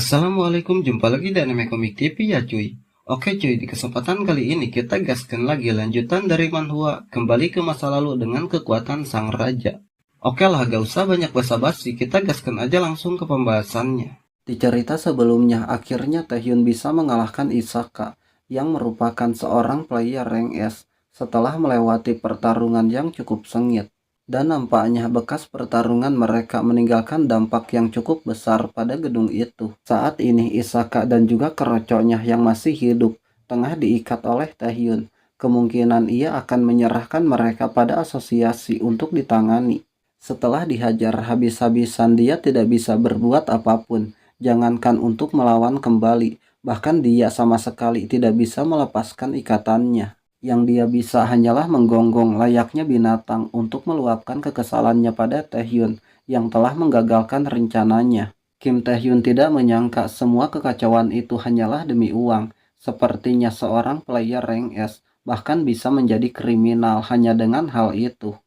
Assalamualaikum, jumpa lagi di Anime Komik TV ya cuy. Oke cuy, di kesempatan kali ini kita gaskan lagi lanjutan dari manhwa kembali ke masa lalu dengan kekuatan sang raja. Oke lah, gak usah banyak basa-basi, kita gaskan aja langsung ke pembahasannya. Di cerita sebelumnya, akhirnya Taehyun bisa mengalahkan Isaka yang merupakan seorang player rank S setelah melewati pertarungan yang cukup sengit. Dan nampaknya bekas pertarungan mereka meninggalkan dampak yang cukup besar pada gedung itu. Saat ini Isaka dan juga kerocoknya yang masih hidup tengah diikat oleh Taehyun. Kemungkinan ia akan menyerahkan mereka pada asosiasi untuk ditangani. Setelah dihajar habis-habisan, dia tidak bisa berbuat apapun, jangankan untuk melawan kembali, bahkan dia sama sekali tidak bisa melepaskan ikatannya. Yang dia bisa hanyalah menggonggong layaknya binatang untuk meluapkan kekesalannya pada Taehyun yang telah menggagalkan rencananya. Kim Taehyun tidak menyangka semua kekacauan itu hanyalah demi uang. Sepertinya seorang player rank S bahkan bisa menjadi kriminal hanya dengan hal itu.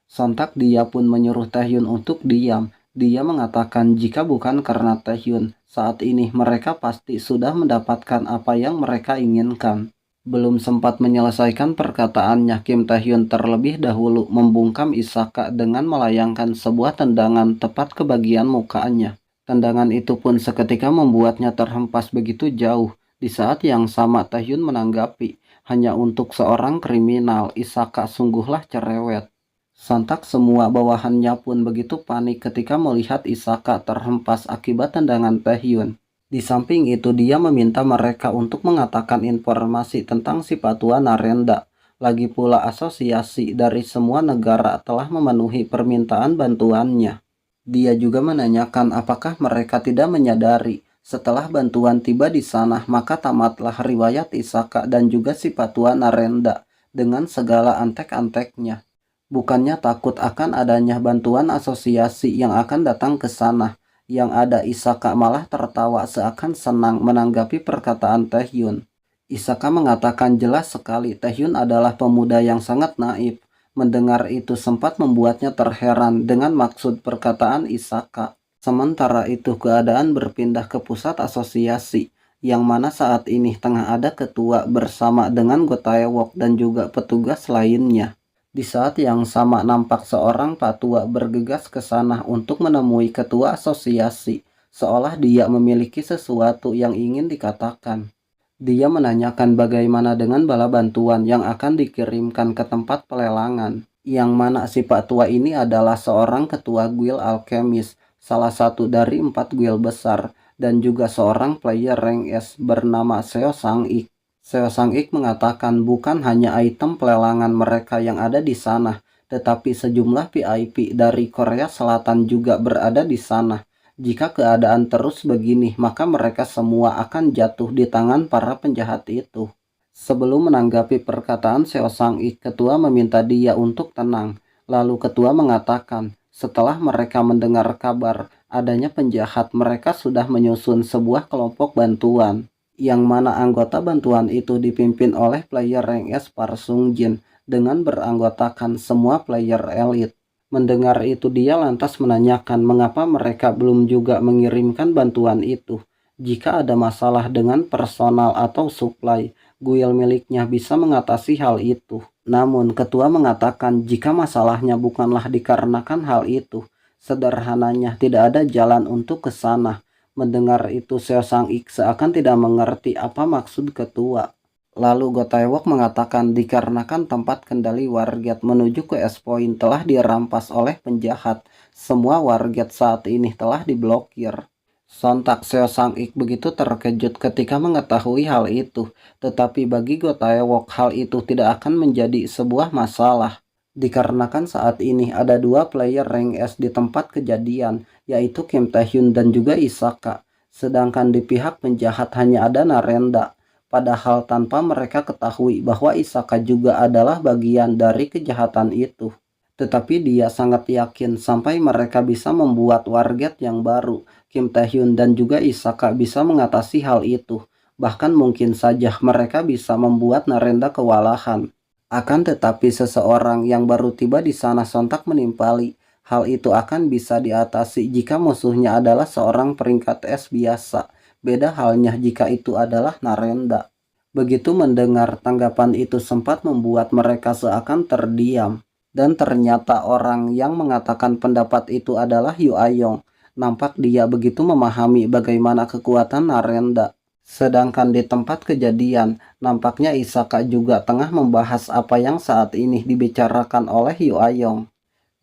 Sontak dia pun menyuruh Taehyun untuk diam. Dia mengatakan jika bukan karena Taehyun, saat ini mereka pasti sudah mendapatkan apa yang mereka inginkan. Belum sempat menyelesaikan perkataannya, Kim Taehyun terlebih dahulu membungkam Isaka dengan melayangkan sebuah tendangan tepat ke bagian mukanya. Tendangan itu pun seketika membuatnya terhempas begitu jauh. Di saat yang sama Taehyun menanggapi, hanya untuk seorang kriminal, Isaka sungguhlah cerewet. Sontak semua bawahannya pun begitu panik ketika melihat Isaka terhempas akibat tendangan Taehyun. Di samping itu dia meminta mereka untuk mengatakan informasi tentang si Patua Narenda. Lagi pula asosiasi dari semua negara telah memenuhi permintaan bantuannya. Dia juga menanyakan apakah mereka tidak menyadari setelah bantuan tiba di sana maka tamatlah riwayat Isaka dan juga si Patua Narenda dengan segala antek-anteknya. Bukannya takut akan adanya bantuan asosiasi yang akan datang ke sana. Yang ada Isaka malah tertawa seakan senang menanggapi perkataan Taehyun. Isaka mengatakan jelas sekali Taehyun adalah pemuda yang sangat naif. Mendengar itu sempat membuatnya terheran dengan maksud perkataan Isaka. Sementara itu keadaan berpindah ke pusat asosiasi, yang mana saat ini tengah ada ketua bersama dengan Gotaewok dan juga petugas lainnya. Di saat yang sama nampak seorang patua bergegas ke sana untuk menemui ketua asosiasi, seolah dia memiliki sesuatu yang ingin dikatakan. Dia menanyakan bagaimana dengan bala bantuan yang akan dikirimkan ke tempat pelelangan, yang mana si patua ini adalah seorang ketua guild alkemis, salah satu dari 4 guild besar, dan juga seorang player rank S bernama Seo Sang-ik. Seo Sang-ik mengatakan bukan hanya item pelelangan mereka yang ada di sana, tetapi sejumlah VIP dari Korea Selatan juga berada di sana. Jika keadaan terus begini, maka mereka semua akan jatuh di tangan para penjahat itu. Sebelum menanggapi perkataan Seo Sang-ik, ketua meminta dia untuk tenang. Lalu ketua mengatakan, setelah mereka mendengar kabar adanya penjahat, mereka sudah menyusun sebuah kelompok bantuan, yang mana anggota bantuan itu dipimpin oleh player rank S Park Sung Jin dengan beranggotakan semua player elit. Mendengar itu dia lantas menanyakan mengapa mereka belum juga mengirimkan bantuan itu. Jika ada masalah dengan personal atau supply, guild miliknya bisa mengatasi hal itu. Namun ketua mengatakan jika masalahnya bukanlah dikarenakan hal itu, sederhananya tidak ada jalan untuk ke sana. Mendengar itu Seo Sang-ik seakan tidak mengerti apa maksud ketua. Lalu Gotaewok mengatakan dikarenakan tempat kendali warget menuju ke S-Point telah dirampas oleh penjahat. Semua warget saat ini telah diblokir. Sontak Seo Sang-ik begitu terkejut ketika mengetahui hal itu. Tetapi bagi Gotaewok hal itu tidak akan menjadi sebuah masalah. Dikarenakan saat ini ada 2 player rank S di tempat kejadian, yaitu Kim Taehyun dan juga Isaka. Sedangkan di pihak penjahat hanya ada Narenda. Padahal tanpa mereka ketahui bahwa Isaka juga adalah bagian dari kejahatan itu. Tetapi dia sangat yakin sampai mereka bisa membuat warget yang baru, Kim Taehyun dan juga Isaka bisa mengatasi hal itu. Bahkan mungkin saja mereka bisa membuat Narenda kewalahan. Akan tetapi seseorang yang baru tiba di sana sontak menimpali. Hal itu akan bisa diatasi jika musuhnya adalah seorang peringkat S biasa. Beda halnya jika itu adalah Narenda. Begitu mendengar tanggapan itu sempat membuat mereka seakan terdiam. Dan ternyata orang yang mengatakan pendapat itu adalah Yu Ayong. Nampak dia begitu memahami bagaimana kekuatan Narenda. Sedangkan di tempat kejadian, nampaknya Isaka juga tengah membahas apa yang saat ini dibicarakan oleh Yu Ayong.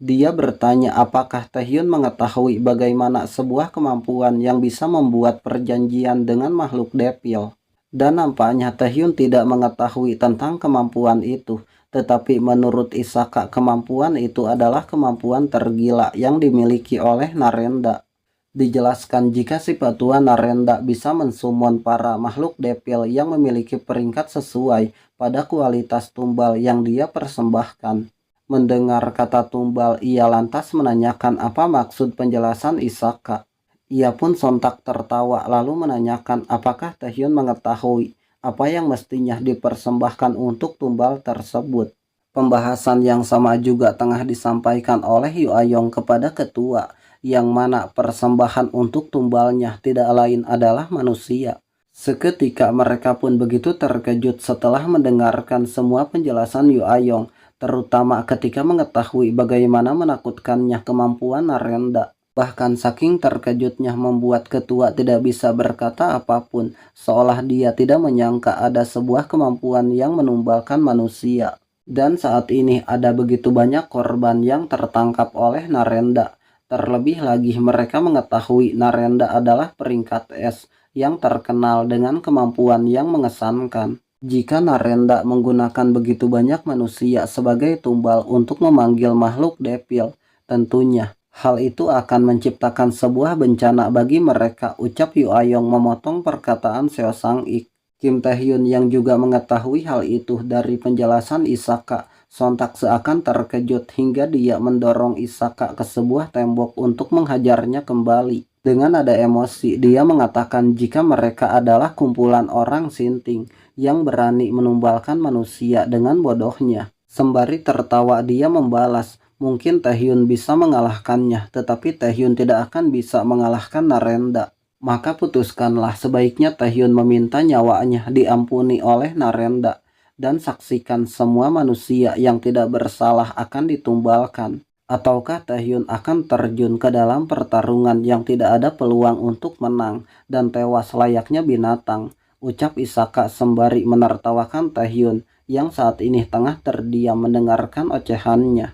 Dia bertanya apakah Taehyun mengetahui bagaimana sebuah kemampuan yang bisa membuat perjanjian dengan makhluk depil. Dan nampaknya Taehyun tidak mengetahui tentang kemampuan itu. Tetapi menurut Isaka kemampuan itu adalah kemampuan tergila yang dimiliki oleh Narenda. Dijelaskan jika si Patua Narenda bisa mensumon para makhluk depil yang memiliki peringkat sesuai pada kualitas tumbal yang dia persembahkan. Mendengar kata tumbal, ia lantas menanyakan apa maksud penjelasan Isaka. Ia pun sontak tertawa lalu menanyakan apakah Taehyun mengetahui apa yang mestinya dipersembahkan untuk tumbal tersebut. Pembahasan yang sama juga tengah disampaikan oleh Yu Ayong kepada ketua, yang mana persembahan untuk tumbalnya tidak lain adalah manusia. Seketika mereka pun begitu terkejut setelah mendengarkan semua penjelasan Yu Ayong, terutama ketika mengetahui bagaimana menakutkannya kemampuan Narenda. Bahkan saking terkejutnya membuat ketua tidak bisa berkata apapun, seolah dia tidak menyangka ada sebuah kemampuan yang menumbalkan manusia. Dan saat ini ada begitu banyak korban yang tertangkap oleh Narenda. Terlebih lagi mereka mengetahui Narenda adalah peringkat S yang terkenal dengan kemampuan yang mengesankan. Jika Narenda menggunakan begitu banyak manusia sebagai tumbal untuk memanggil makhluk depil, tentunya hal itu akan menciptakan sebuah bencana bagi mereka, ucap Yu Ayong memotong perkataan Seo Sang-ik. Kim Taehyun yang juga mengetahui hal itu dari penjelasan Isaka, sontak seakan terkejut hingga dia mendorong Isaka ke sebuah tembok untuk menghajarnya kembali. Dengan ada emosi, dia mengatakan jika mereka adalah kumpulan orang sinting yang berani menumbalkan manusia dengan bodohnya. Sembari tertawa dia membalas, mungkin Taehyun bisa mengalahkannya, tetapi Taehyun tidak akan bisa mengalahkan Narenda. Maka putuskanlah sebaiknya Taehyun meminta nyawanya diampuni oleh Narenda, dan saksikan semua manusia yang tidak bersalah akan ditumbalkan. Ataukah Taehyun akan terjun ke dalam pertarungan yang tidak ada peluang untuk menang dan tewas layaknya binatang, ucap Isaka sembari menertawakan Taehyun yang saat ini tengah terdiam mendengarkan ocehannya.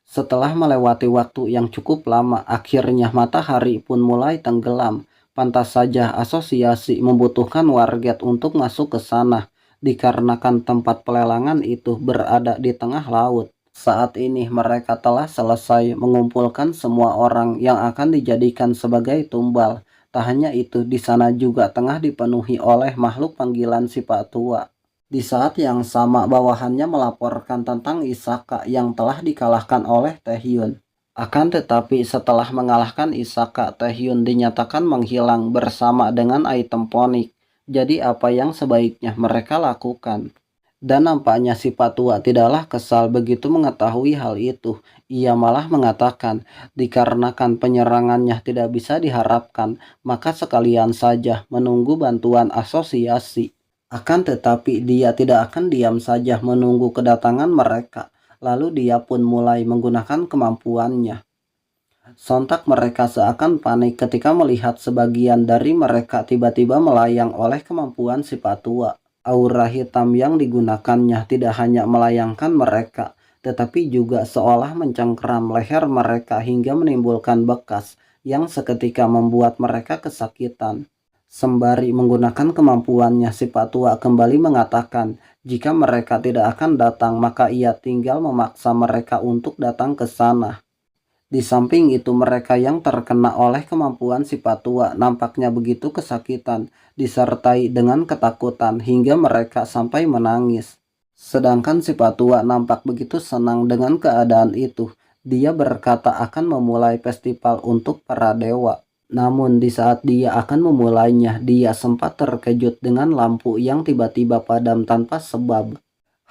Setelah melewati waktu yang cukup lama, akhirnya matahari pun mulai tenggelam. Pantas saja asosiasi membutuhkan warget untuk masuk ke sana, dikarenakan tempat pelelangan itu berada di tengah laut. Saat ini mereka telah selesai mengumpulkan semua orang yang akan dijadikan sebagai tumbal. Tak hanya itu, di sana juga tengah dipenuhi oleh makhluk panggilan si Pak Tua. Di saat yang sama bawahannya melaporkan tentang Isaka yang telah dikalahkan oleh Taehyun. Akan tetapi setelah mengalahkan Isaka, Taehyun dinyatakan menghilang bersama dengan item ponik. Jadi apa yang sebaiknya mereka lakukan? Dan nampaknya si Patua tidaklah kesal begitu mengetahui hal itu. Ia malah mengatakan, dikarenakan penyerangannya tidak bisa diharapkan, maka sekalian saja menunggu bantuan asosiasi. Akan tetapi dia tidak akan diam saja menunggu kedatangan mereka. Lalu dia pun mulai menggunakan kemampuannya. Sontak mereka seakan panik ketika melihat sebagian dari mereka tiba-tiba melayang oleh kemampuan si Patua. Aura hitam yang digunakannya tidak hanya melayangkan mereka, tetapi juga seolah mencengkeram leher mereka hingga menimbulkan bekas yang seketika membuat mereka kesakitan. Sembari menggunakan kemampuannya, si Patua kembali mengatakan jika mereka tidak akan datang maka ia tinggal memaksa mereka untuk datang ke sana. Di samping itu mereka yang terkena oleh kemampuan si Patua nampaknya begitu kesakitan disertai dengan ketakutan hingga mereka sampai menangis. Sedangkan si Patua nampak begitu senang dengan keadaan itu. Dia berkata akan memulai festival untuk para dewa. Namun di saat dia akan memulainya, dia sempat terkejut dengan lampu yang tiba-tiba padam tanpa sebab.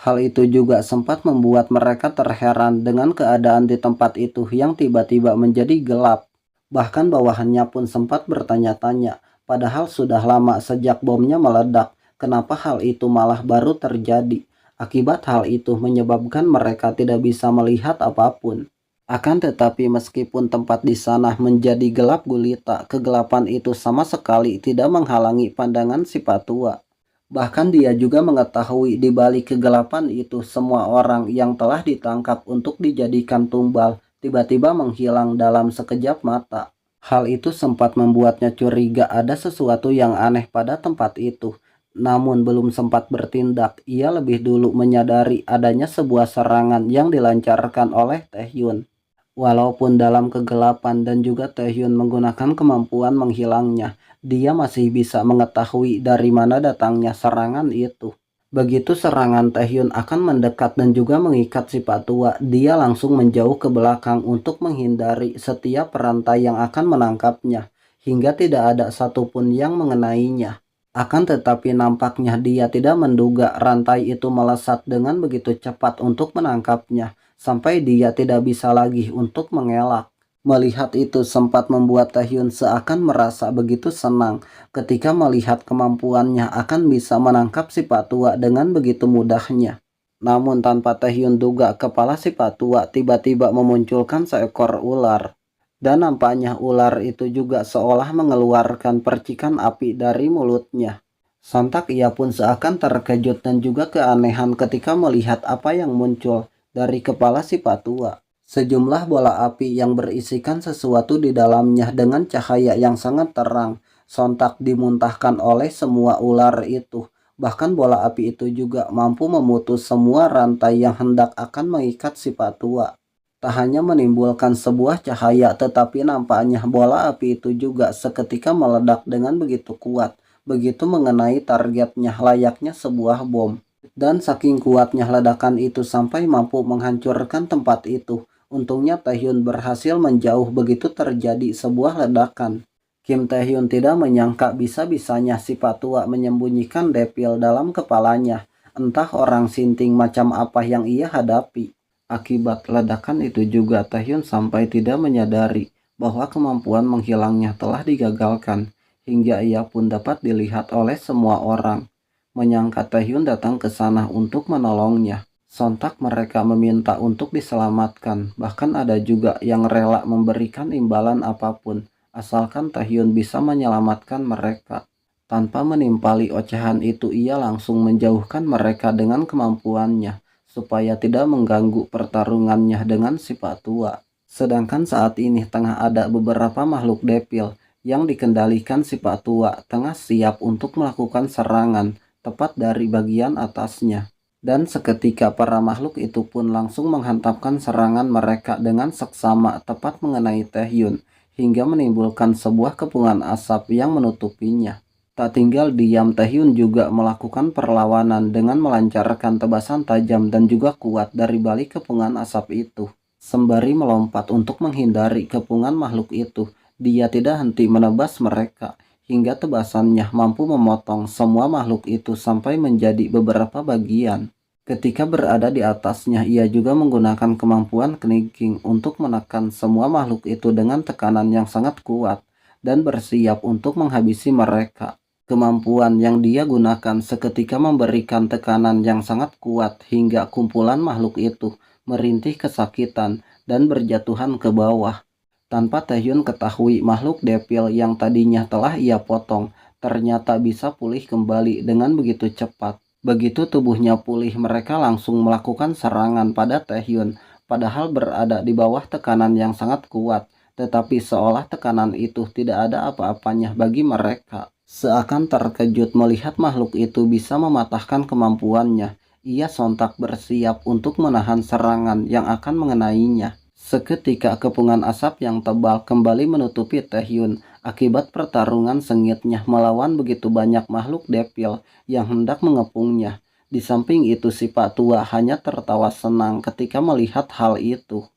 Hal itu juga sempat membuat mereka terheran dengan keadaan di tempat itu yang tiba-tiba menjadi gelap. Bahkan bawahannya pun sempat bertanya-tanya, padahal sudah lama sejak bomnya meledak. Kenapa hal itu malah baru terjadi? Akibat hal itu menyebabkan mereka tidak bisa melihat apapun. Akan tetapi meskipun tempat di sana menjadi gelap gulita, kegelapan itu sama sekali tidak menghalangi pandangan si Patua. Bahkan dia juga mengetahui di balik kegelapan itu semua orang yang telah ditangkap untuk dijadikan tumbal tiba-tiba menghilang dalam sekejap mata. Hal itu sempat membuatnya curiga ada sesuatu yang aneh pada tempat itu. Namun belum sempat bertindak, ia lebih dulu menyadari adanya sebuah serangan yang dilancarkan oleh Taehyun. Walaupun dalam kegelapan dan juga Taehyun menggunakan kemampuan menghilangnya, dia masih bisa mengetahui dari mana datangnya serangan itu. Begitu serangan Taehyun akan mendekat dan juga mengikat si Patua, dia langsung menjauh ke belakang untuk menghindari setiap perantai yang akan menangkapnya, hingga tidak ada satupun yang mengenainya. Akan tetapi nampaknya dia tidak menduga rantai itu melesat dengan begitu cepat untuk menangkapnya, sampai dia tidak bisa lagi untuk mengelak. Melihat itu sempat membuat Taehyun seakan merasa begitu senang ketika melihat kemampuannya akan bisa menangkap si Patua dengan begitu mudahnya. Namun tanpa Taehyun duga, kepala si Patua tiba-tiba memunculkan seekor ular. Dan nampaknya ular itu juga seolah mengeluarkan percikan api dari mulutnya. Sontak ia pun seakan terkejut dan juga keanehan ketika melihat apa yang muncul dari kepala si Patua. Sejumlah bola api yang berisikan sesuatu di dalamnya dengan cahaya yang sangat terang sontak dimuntahkan oleh semua ular itu. Bahkan bola api itu juga mampu memutus semua rantai yang hendak akan mengikat si Patua. Tak hanya menimbulkan sebuah cahaya, tetapi nampaknya bola api itu juga seketika meledak dengan begitu kuat, begitu mengenai targetnya layaknya sebuah bom. Dan saking kuatnya ledakan itu sampai mampu menghancurkan tempat itu. Untungnya Taehyun berhasil menjauh begitu terjadi sebuah ledakan. Kim Taehyun tidak menyangka bisa-bisanya si Patua menyembunyikan depil dalam kepalanya. Entah orang sinting macam apa yang ia hadapi. Akibat ledakan itu juga Taehyun sampai tidak menyadari bahwa kemampuan menghilangnya telah digagalkan, hingga ia pun dapat dilihat oleh semua orang. Menyangka Taehyun datang ke sana untuk menolongnya. Sontak mereka meminta untuk diselamatkan, bahkan ada juga yang rela memberikan imbalan apapun, asalkan Taehyun bisa menyelamatkan mereka. Tanpa menimpali ocehan itu, ia langsung menjauhkan mereka dengan kemampuannya, supaya tidak mengganggu pertarungannya dengan si Patua. Sedangkan saat ini tengah ada beberapa makhluk depil yang dikendalikan si Patua tengah siap untuk melakukan serangan tepat dari bagian atasnya. Dan seketika para makhluk itu pun langsung menghantamkan serangan mereka dengan seksama tepat mengenai Taehyun, hingga menimbulkan sebuah kepungan asap yang menutupinya. Tak tinggal diam, Taehyun juga melakukan perlawanan dengan melancarkan tebasan tajam dan juga kuat dari balik kepungan asap itu. Sembari melompat untuk menghindari kepungan makhluk itu, dia tidak henti menebas mereka, hingga tebasannya mampu memotong semua makhluk itu sampai menjadi beberapa bagian. Ketika berada di atasnya, ia juga menggunakan kemampuan Kniging untuk menekan semua makhluk itu dengan tekanan yang sangat kuat, dan bersiap untuk menghabisi mereka. Kemampuan yang dia gunakan seketika memberikan tekanan yang sangat kuat hingga kumpulan makhluk itu merintih kesakitan dan berjatuhan ke bawah. Tanpa Taehyun ketahui, makhluk depil yang tadinya telah ia potong ternyata bisa pulih kembali dengan begitu cepat. Begitu tubuhnya pulih, mereka langsung melakukan serangan pada Taehyun, padahal berada di bawah tekanan yang sangat kuat, tetapi seolah tekanan itu tidak ada apa-apanya bagi mereka. Seakan terkejut melihat makhluk itu bisa mematahkan kemampuannya, ia sontak bersiap untuk menahan serangan yang akan mengenainya. Seketika kepungan asap yang tebal kembali menutupi Taehyun akibat pertarungan sengitnya melawan begitu banyak makhluk depil yang hendak mengepungnya. Di samping itu si Patua hanya tertawa senang ketika melihat hal itu.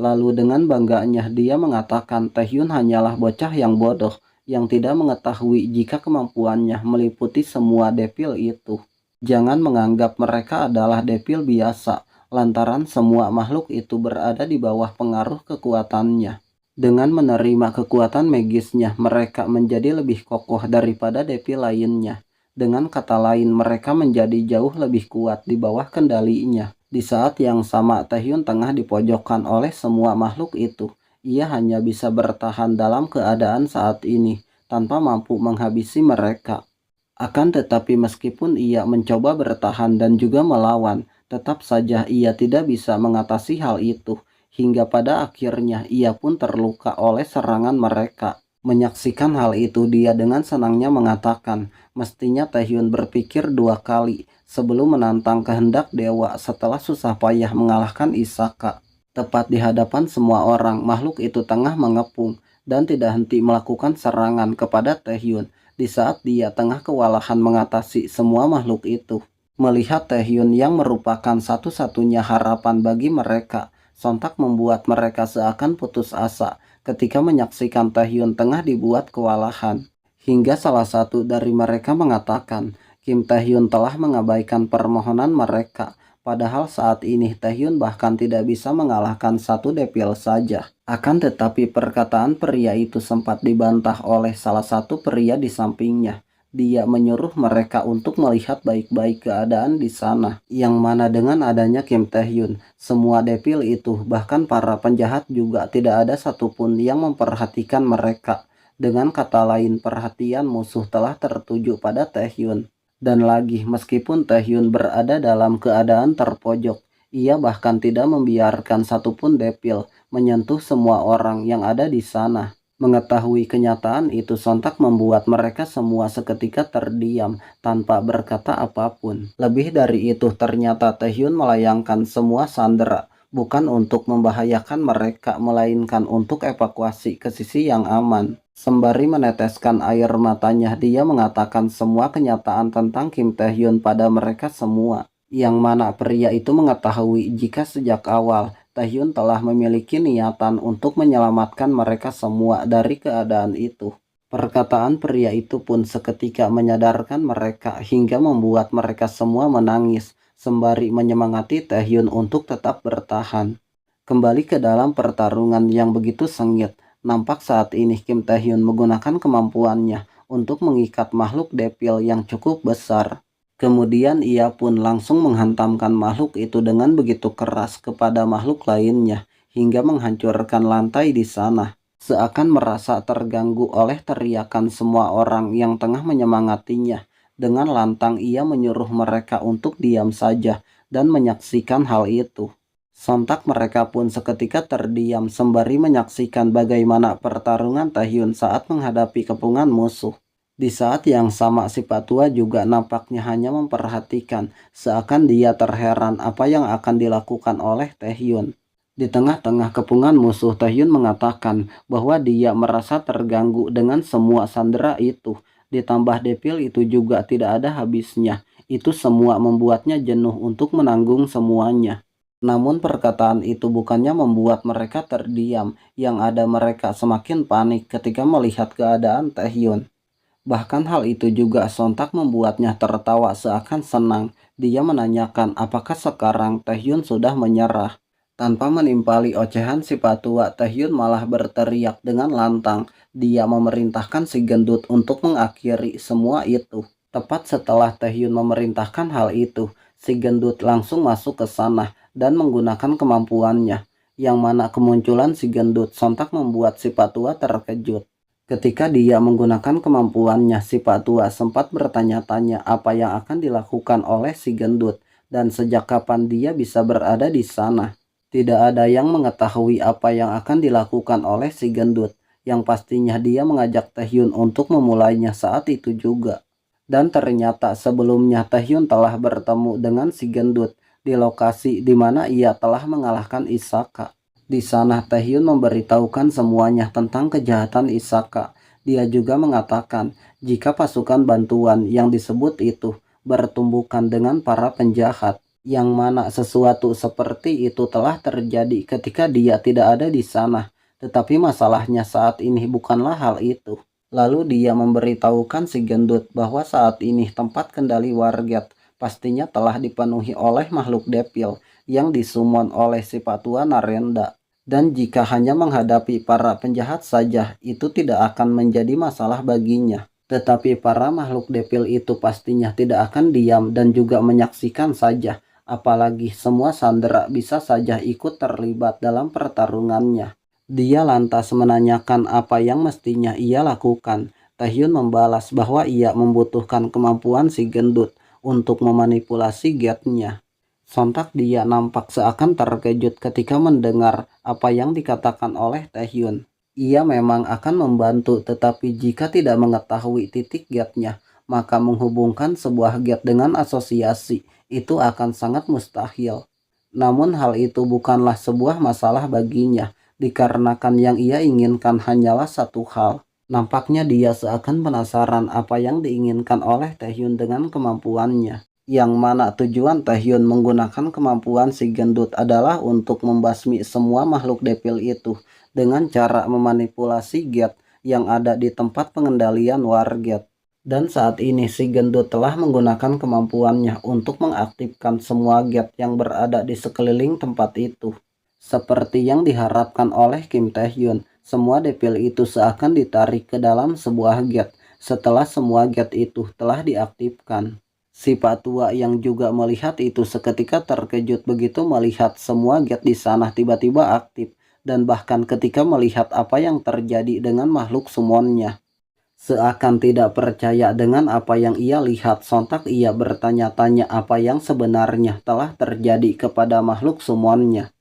Lalu dengan bangganya dia mengatakan Taehyun hanyalah bocah yang bodoh yang tidak mengetahui jika kemampuannya meliputi semua depil itu. Jangan menganggap mereka adalah depil biasa, lantaran semua makhluk itu berada di bawah pengaruh kekuatannya. Dengan menerima kekuatan magisnya, mereka menjadi lebih kokoh daripada Devi lainnya. Dengan kata lain, mereka menjadi jauh lebih kuat di bawah kendalinya. Di saat yang sama, Taehyun tengah dipojokkan oleh semua makhluk itu. Ia hanya bisa bertahan dalam keadaan saat ini, tanpa mampu menghabisi mereka. Akan tetapi meskipun ia mencoba bertahan dan juga melawan, tetap saja ia tidak bisa mengatasi hal itu. Hingga pada akhirnya ia pun terluka oleh serangan mereka. Menyaksikan hal itu, dia dengan senangnya mengatakan, mestinya Taehyun berpikir dua kali sebelum menantang kehendak dewa setelah susah payah mengalahkan Isaka. Tepat di hadapan semua orang, makhluk itu tengah mengepung dan tidak henti melakukan serangan kepada Taehyun di saat dia tengah kewalahan mengatasi semua makhluk itu. Melihat Taehyun yang merupakan satu-satunya harapan bagi mereka, sontak membuat mereka seakan putus asa ketika menyaksikan Taehyun tengah dibuat kewalahan. Hingga salah satu dari mereka mengatakan, Kim Taehyun telah mengabaikan permohonan mereka. Padahal saat ini Taehyun bahkan tidak bisa mengalahkan satu Depil saja. Akan tetapi perkataan pria itu sempat dibantah oleh salah satu pria di sampingnya. Dia menyuruh mereka untuk melihat baik-baik keadaan di sana. Yang mana dengan adanya Kim Taehyun, semua Depil itu, bahkan para penjahat juga tidak ada satupun yang memperhatikan mereka. Dengan kata lain, perhatian musuh telah tertuju pada Taehyun. Dan lagi, meskipun Taehyun berada dalam keadaan terpojok, ia bahkan tidak membiarkan satupun Depil menyentuh semua orang yang ada di sana. Mengetahui kenyataan itu sontak membuat mereka semua seketika terdiam tanpa berkata apapun. Lebih dari itu, ternyata Taehyun melayangkan semua sandera, bukan untuk membahayakan mereka, melainkan untuk evakuasi ke sisi yang aman. Sembari meneteskan air matanya, dia mengatakan semua kenyataan tentang Kim Taehyun pada mereka semua. Yang mana pria itu mengetahui jika sejak awal Taehyun telah memiliki niatan untuk menyelamatkan mereka semua dari keadaan itu. Perkataan pria itu pun seketika menyadarkan mereka hingga membuat mereka semua menangis, sembari menyemangati Taehyun untuk tetap bertahan. Kembali ke dalam pertarungan yang begitu sengit, nampak saat ini Kim Taehyun menggunakan kemampuannya untuk mengikat makhluk Depil yang cukup besar. Kemudian ia pun langsung menghantamkan makhluk itu dengan begitu keras kepada makhluk lainnya hingga menghancurkan lantai di sana. Seakan merasa terganggu oleh teriakan semua orang yang tengah menyemangatinya. Dengan lantang ia menyuruh mereka untuk diam saja dan menyaksikan hal itu. Sontak mereka pun seketika terdiam sembari menyaksikan bagaimana pertarungan Taehyun saat menghadapi kepungan musuh. Di saat yang sama si Patua juga nampaknya hanya memperhatikan, seakan dia terheran apa yang akan dilakukan oleh Taehyun. Di tengah-tengah kepungan musuh, Taehyun mengatakan bahwa dia merasa terganggu dengan semua sandera itu. Ditambah Depil itu juga tidak ada habisnya. Itu semua membuatnya jenuh untuk menanggung semuanya. Namun perkataan itu bukannya membuat mereka terdiam, yang ada mereka semakin panik ketika melihat keadaan Taehyun. Bahkan hal itu juga sontak membuatnya tertawa seakan senang. Dia menanyakan apakah sekarang Taehyun sudah menyerah. Tanpa menimpali ocehan si Patua, Taehyun malah berteriak dengan lantang. Dia memerintahkan si gendut untuk mengakhiri semua itu. Tepat setelah Taehyun memerintahkan hal itu, si gendut langsung masuk ke sana dan menggunakan kemampuannya. Yang mana kemunculan si gendut sontak membuat si Patua terkejut. Ketika dia menggunakan kemampuannya, si Patua sempat bertanya-tanya apa yang akan dilakukan oleh si gendut dan sejak kapan dia bisa berada di sana. Tidak ada yang mengetahui apa yang akan dilakukan oleh si gendut, yang pastinya dia mengajak Taehyun untuk memulainya saat itu juga. Dan ternyata sebelumnya Taehyun telah bertemu dengan si gendut di lokasi di mana ia telah mengalahkan Isaka. Di sana Taehyun memberitahukan semuanya tentang kejahatan Isaka. Dia juga mengatakan jika pasukan bantuan yang disebut itu bertumbukan dengan para penjahat, yang mana sesuatu seperti itu telah terjadi ketika dia tidak ada di sana. Tetapi masalahnya saat ini bukanlah hal itu. Lalu dia memberitahukan si gendut bahwa saat ini tempat kendali Warget pastinya telah dipenuhi oleh makhluk Depil yang disummon oleh si Patua Narenda. Dan jika hanya menghadapi para penjahat saja, itu tidak akan menjadi masalah baginya. Tetapi para makhluk depil itu pastinya tidak akan diam dan juga menyaksikan saja. Apalagi semua sandera bisa saja ikut terlibat dalam pertarungannya. Dia lantas menanyakan apa yang mestinya ia lakukan. Taehyun membalas bahwa ia membutuhkan kemampuan si gendut untuk memanipulasi Get-nya. Sontak dia nampak seakan terkejut ketika mendengar apa yang dikatakan oleh Taehyun. Ia memang akan membantu, tetapi jika tidak mengetahui titik Get-nya, maka menghubungkan sebuah Get dengan asosiasi itu akan sangat mustahil. Namun hal itu bukanlah sebuah masalah baginya, dikarenakan yang ia inginkan hanyalah satu hal. Nampaknya dia seakan penasaran apa yang diinginkan oleh Taehyun dengan kemampuannya. Yang mana tujuan Taehyun menggunakan kemampuan si gendut adalah untuk membasmi semua makhluk depil itu dengan cara memanipulasi Get yang ada di tempat pengendalian Warget. Dan saat ini si gendut telah menggunakan kemampuannya untuk mengaktifkan semua Get yang berada di sekeliling tempat itu. Seperti yang diharapkan oleh Kim Taehyun, semua depil itu seakan ditarik ke dalam sebuah Get setelah semua Get itu telah diaktifkan. Si Pak Tua yang juga melihat itu seketika terkejut begitu melihat semua Get di sana tiba-tiba aktif, dan bahkan ketika melihat apa yang terjadi dengan makhluk summonnya. Seakan tidak percaya dengan apa yang ia lihat, sontak ia bertanya-tanya apa yang sebenarnya telah terjadi kepada makhluk summonnya.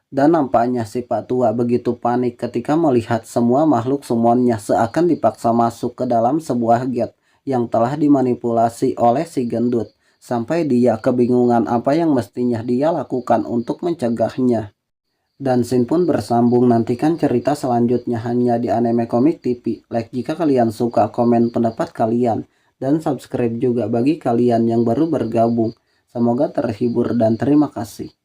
Dan nampaknya si Pak Tua begitu panik ketika melihat semua makhluk summonnya seakan dipaksa masuk ke dalam sebuah Get yang telah dimanipulasi oleh si gendut, sampai dia kebingungan apa yang mestinya dia lakukan untuk mencegahnya. Dan scene pun bersambung, nantikan cerita selanjutnya hanya di Anime Komik TV. Like jika kalian suka, komen pendapat kalian, dan subscribe juga bagi kalian yang baru bergabung. Semoga terhibur dan terima kasih.